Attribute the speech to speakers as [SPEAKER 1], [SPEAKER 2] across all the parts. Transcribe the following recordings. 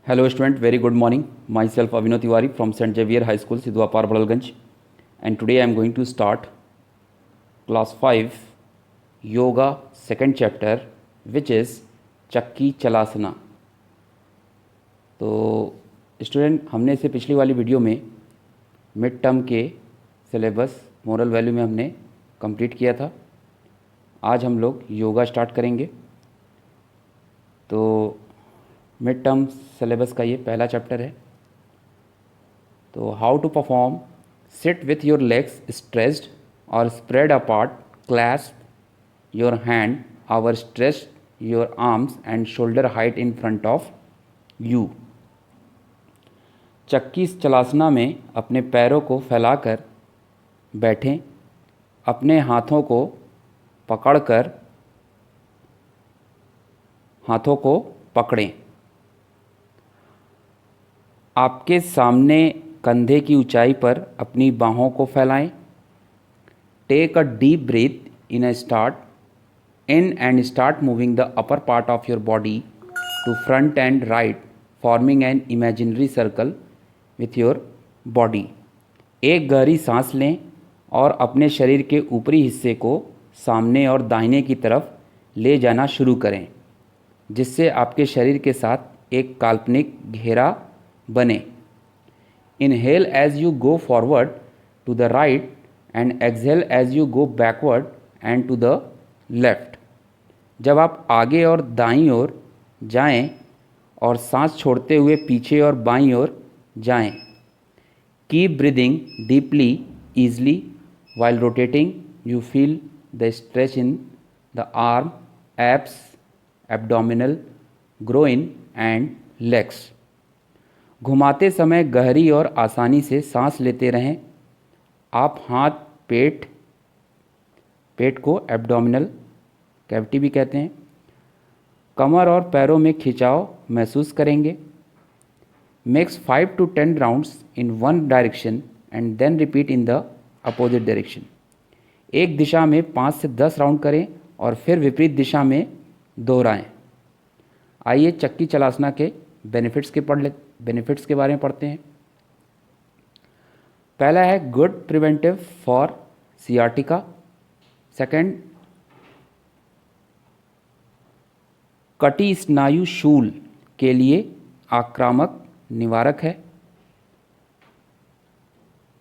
[SPEAKER 1] Hello student, very good morning. Myself Avino Tiwari from St. Xavier High School, Sidhuapar, Badalganj. And today I am going to start class 5 yoga second chapter, which is चक्की चलासना. तो student, हमने इसे पिछली वाली video में mid term के syllabus moral value में हमने कंप्लीट किया था. आज हम लोग योगा स्टार्ट करेंगे. तो मिड टर्म सिलेबस का ये पहला चैप्टर है. तो how to perform sit with your legs stretched और spread apart, clasp your hand over stretch your arms and shoulder height in front of you. Chakki Chalasana में अपने पैरों को फैलाकर बैठें, अपने हाथों को पकड़कर हाथों को पकड़ें, आपके सामने कंधे की ऊंचाई पर अपनी बाहों को फैलाएं. Take a deep breath in and start moving the upper part of your body to front and right, forming an imaginary circle with your body. एक गहरी सांस लें और अपने शरीर के ऊपरी हिस्से को सामने और दाहिने की तरफ ले जाना शुरू करें, जिससे आपके शरीर के साथ एक काल्पनिक घेरा बने. Inhale as you go forward to the right and exhale as you go backward and to the left. जब आप आगे और दाईं ओर जाएं और सांस छोड़ते हुए पीछे और बाईं ओर जाएं. Keep breathing deeply easily while rotating. You feel the stretch in the arm, abs, abdominal, groin and legs. घुमाते समय गहरी और आसानी से सांस लेते रहें. आप हाथ पेट को एब्डोमिनल कैविटी भी कहते हैं, कमर और पैरों में खिंचाव महसूस करेंगे. Makes 5 to 10 rounds in one direction and then repeat in the opposite direction. एक दिशा में 5 से 10 राउंड करें और फिर विपरीत दिशा में दोहराएं. आइए चक्की चलासना के बेनिफिट्स के बारे में पढ़ते हैं. पहला है good preventive for sciatica. Second, कटी स्नायु शूल के लिए आक्रामक निवारक है.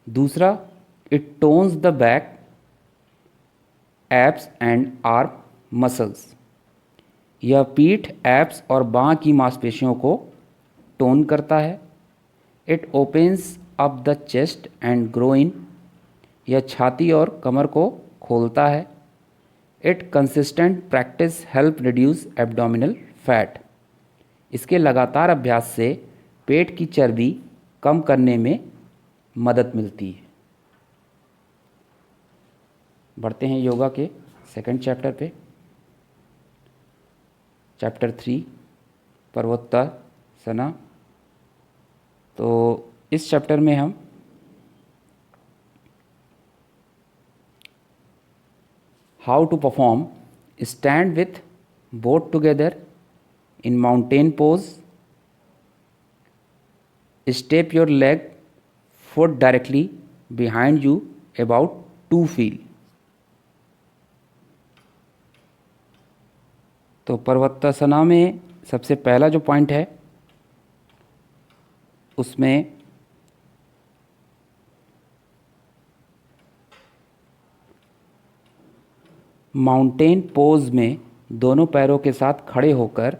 [SPEAKER 1] दूसरा, it tones the back, abs and arm muscles. यह पीठ, एब्स और बांह की मांसपेशियों को टोन करता है. It opens up the chest and groin. यह छाती और कमर को खोलता है. It consistent practice help reduce abdominal fat. इसके लगातार अभ्यास से पेट की चर्बी कम करने में मदद मिलती है. बढ़ते हैं योगा के सेकंड चैप्टर पे. चैप्टर 3 पर्वतासना. तो इस चैप्टर में हम how to perform stand with both together in mountain pose, step your leg foot directly behind you about 2 feet. तो पर्वतासना में सबसे पहला जो पॉइंट है उसमें माउंटेन पोज में दोनों पैरों के साथ खड़े होकर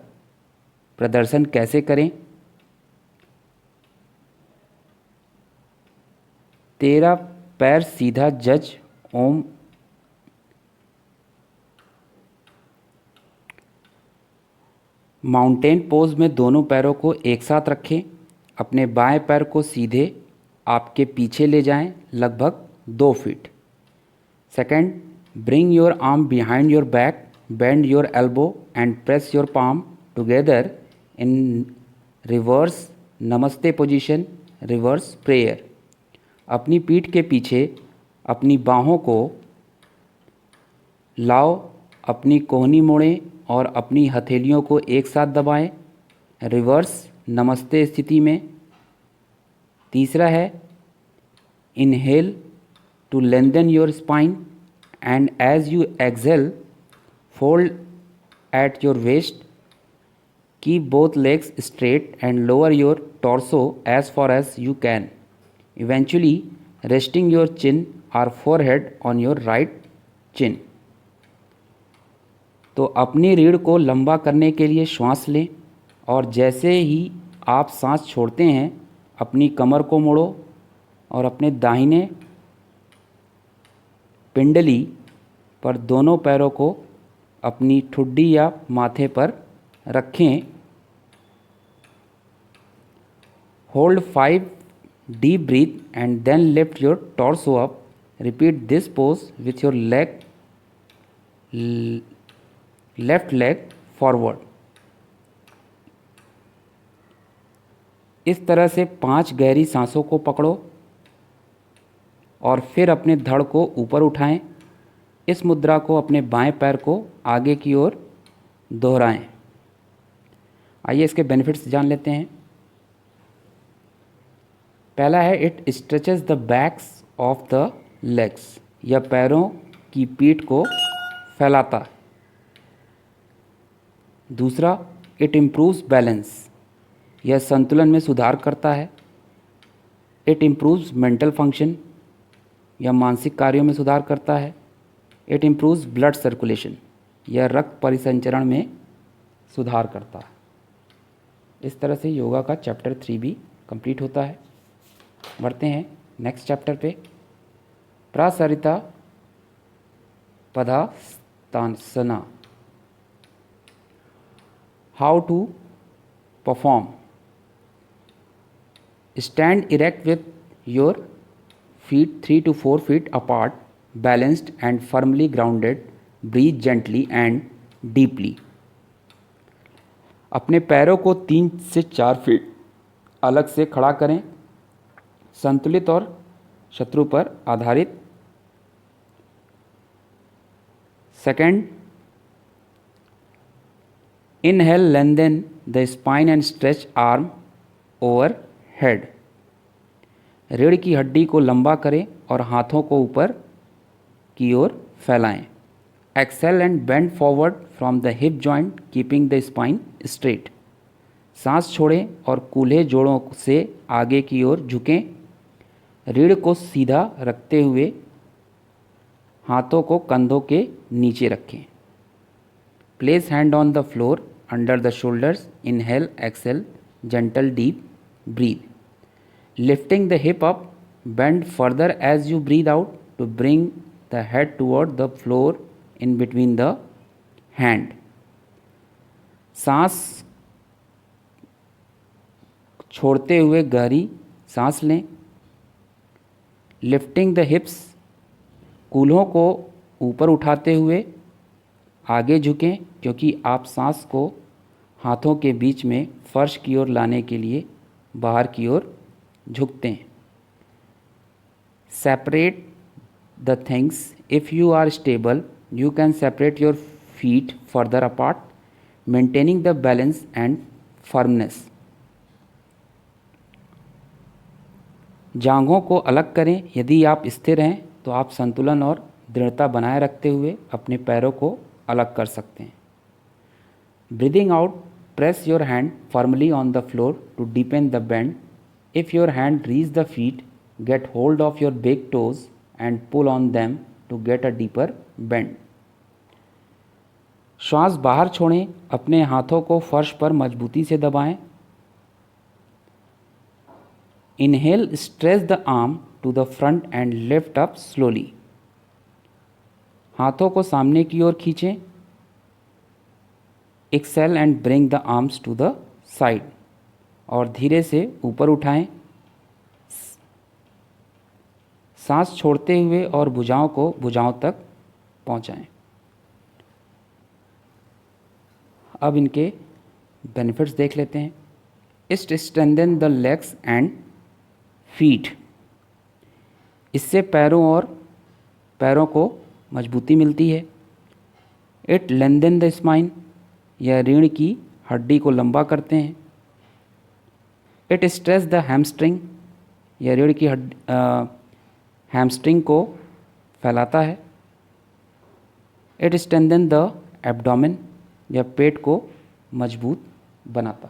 [SPEAKER 1] प्रदर्शन कैसे करें. 13 पैर सीधा जज ओम. माउंटेन पोज में दोनों पैरों को एक साथ रखें. अपने बाएं पैर को सीधे आपके पीछे ले जाएं, लगभग 2 feet. Second, bring your arm behind your back, bend your elbow and press your palm together in reverse नमस्ते पोजीशन, रिवर्स प्रेयर. अपनी पीठ के पीछे अपनी बाहों को लाओ, अपनी कोहनी मोड़ें और अपनी हथेलियों को एक साथ दबाएं. रिवर्स नमस्ते स्थिति में। तीसरा है inhale to lengthen your spine and as you exhale fold at your waist. Keep both legs straight and lower your torso as far as you can, eventually resting your chin or forehead on your right chin. तो अपनी रीढ़ को लंबा करने के लिए श्वास लें और जैसे ही आप सांस छोड़ते हैं अपनी कमर को मोड़ो और अपने दाहिने पिंडली पर दोनों पैरों को अपनी ठुड्डी या माथे पर रखें। Hold 5 deep breath and then lift your torso up. Repeat this pose with your left leg forward. इस तरह से 5 गहरी सांसों को पकड़ो और फिर अपने धड़ को ऊपर उठाएं। इस मुद्रा को अपने बाएं पैर को आगे की ओर दोहराएं। आइए इसके बेनिफिट्स जान लेते हैं। पहला है it stretches the backs of the legs, यह पैरों की पीठ को फैलाता है। दूसरा इट इम्प्रूव्स बैलेंस, यह संतुलन में सुधार करता है। इट इम्प्रूव्स मेंटल फंक्शन, यह मानसिक कार्यों में सुधार करता है। इट इम्प्रूव्स ब्लड सर्कुलेशन, यह रक्त परिसंचरण में सुधार करता है। इस तरह से योगा का चैप्टर 3 भी कंप्लीट होता है। बढ़ते हैं नेक्स्ट चैप्टर पे। Prasarita Padastasana, how to perform. Stand erect with your feet 3 to 4 feet apart, balanced and firmly grounded. Breathe gently and deeply. अपने पैरों को 3 से 4 फीट अलग से खड़ा करें, संतुलित और शत्रु पर आधारित। Second, inhale lengthen the spine and stretch arm over head. रीढ़ की हड्डी को लंबा करें और हाथों को ऊपर की ओर फैलाएं। Exhale and bend forward from the hip joint keeping the spine straight. सांस छोड़ें और कूल्हे जोड़ों से आगे की ओर झुकें। रीढ़ को सीधा रखते हुए हाथों को कंधों के नीचे रखें। Place hand on the floor under the shoulders. Inhale exhale gentle deep breath. Lifting the hip up, bend further as you breathe out to bring the head toward the floor in between the hand. सांस छोड़ते हुए गहरी सांस लें। Lifting the hips, कूल्हों को ऊपर उठाते हुए आगे झुकें क्योंकि आप सांस को हाथों के बीच में फर्श की ओर लाने के लिए बाहर की ओर झुकते हैं। Separate the things, if you are stable you can separate your feet further apart, maintaining the balance and firmness. जांघों को अलग करें। यदि आप स्थिर हैं तो आप संतुलन और दृढ़ता बनाए रखते हुए अपने पैरों को अलग कर सकते हैं। Breathing out, press your hand firmly on the floor to deepen the bend. If your hand reach the feet, get hold of your big toes and pull on them to get a deeper bend. श्वास बाहर छोड़ें, अपने हाथों को फर्श पर मजबूती से दबाएं। Inhale, stretch the arm to the front and lift up slowly. हाथों को सामने की ओर खींचें। Exhale and bring the arms to the side. और धीरे से ऊपर उठाएं। सांस छोड़ते हुए और भुजाओं को भुजाओं तक पहुंचाएं। अब इनके बेनिफिट्स देख लेते हैं। It strengthen the legs and feet, इससे पैरों को मजबूती मिलती है। इट लेंथन द स्पाइन, यह रीढ़ की हड्डी को लंबा करते हैं। इट स्ट्रेस द हैमस्ट्रिंग, यह रीढ़ की हैमस्ट्रिंग को फैलाता है। इट स्ट्रेंथन द एब्डोमेन, यह पेट को मजबूत बनाता।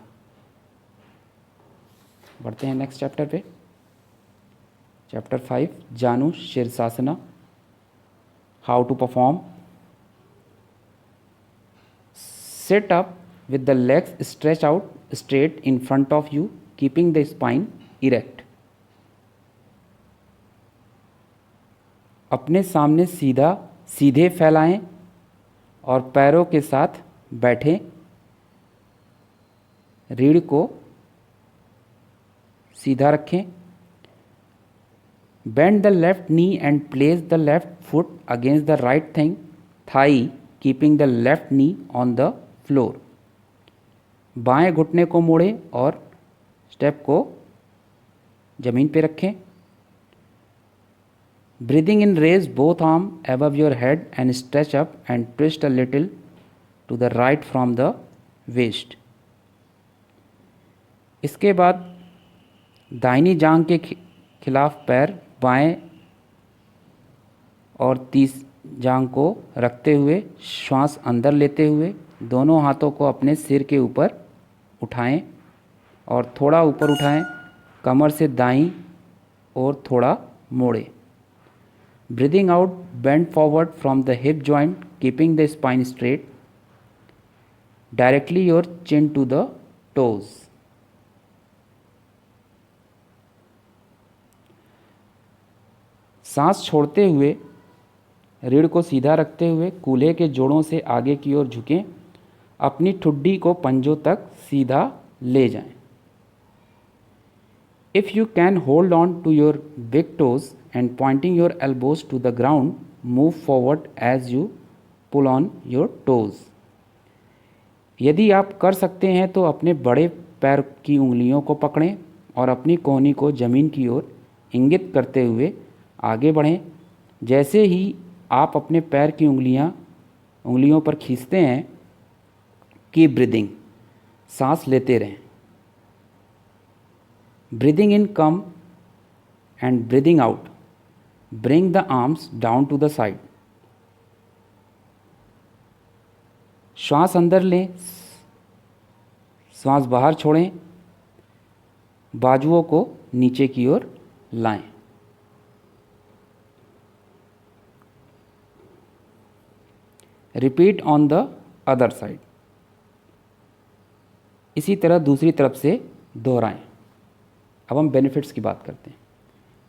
[SPEAKER 1] बढ़ते हैं नेक्स्ट चैप्टर पे। Chapter 5 Janu Shirshasana, how to perform. Sit up with the legs stretched out straight in front of you, keeping the spine erect. अपने सामने सीधे फैलाएं और पैरों के साथ बैठें। रीढ़ को सीधा रखें। Bend the left knee and place the left foot against the right thigh, keeping the left knee on the floor. बाएं घुटने को मोड़ें और स्टेप को जमीन पे रखें। Breathing in, raise both arm above your head and stretch up and twist a little to the right from the waist. इसके बाद दाहिनी जांघ के खिलाफ पैर बाएं और तीस जांघ को रखते हुए श्वास अंदर लेते हुए दोनों हाथों को अपने सिर के ऊपर उठाएं और थोड़ा ऊपर उठाएं। कमर से दाईं ओर थोड़ा मोड़ें। Breathing out, bend forward from the hip joint, keeping the spine straight. Directly your chin to the toes. सांस छोड़ते हुए रीढ़ को सीधा रखते हुए कूल्हे के जोड़ों से आगे की ओर झुकें। अपनी ठुड्डी को पंजों तक सीधा ले जाएं। If you can hold on to your big toes and pointing your elbows to the ground, move forward as you pull on your toes. यदि आप कर सकते हैं तो अपने बड़े पैर की उंगलियों को पकड़ें और अपनी कोहनी को जमीन की ओर इंगित करते हुए आगे बढ़ें। जैसे ही आप अपने पैर की उंगलियों पर खींचते हैं, कीप ब्रीदिंग, सांस लेते रहें। Breathing in come and breathing out, bring the arms down to the side. श्वास अंदर लें, श्वास बाहर छोड़ें। बाजुओं को नीचे की ओर लाएं। Repeat on the other side. इसी तरह दूसरी तरफ से दोहराएं। अब हम बेनिफिट्स की बात करते हैं।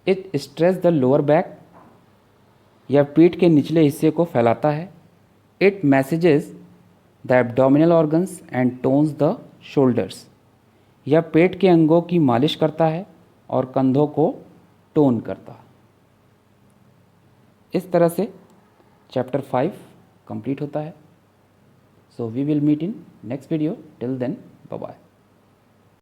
[SPEAKER 1] It stress the lower back, यह पीठ के निचले हिस्से को फैलाता है। It massages the abdominal organs and tones the shoulders, यह पेट के अंगों की मालिश करता है और कंधों को टोन करता है। इस तरह से चैप्टर 5 कंप्लीट होता है। So we will meet in next video. Till then, bye bye.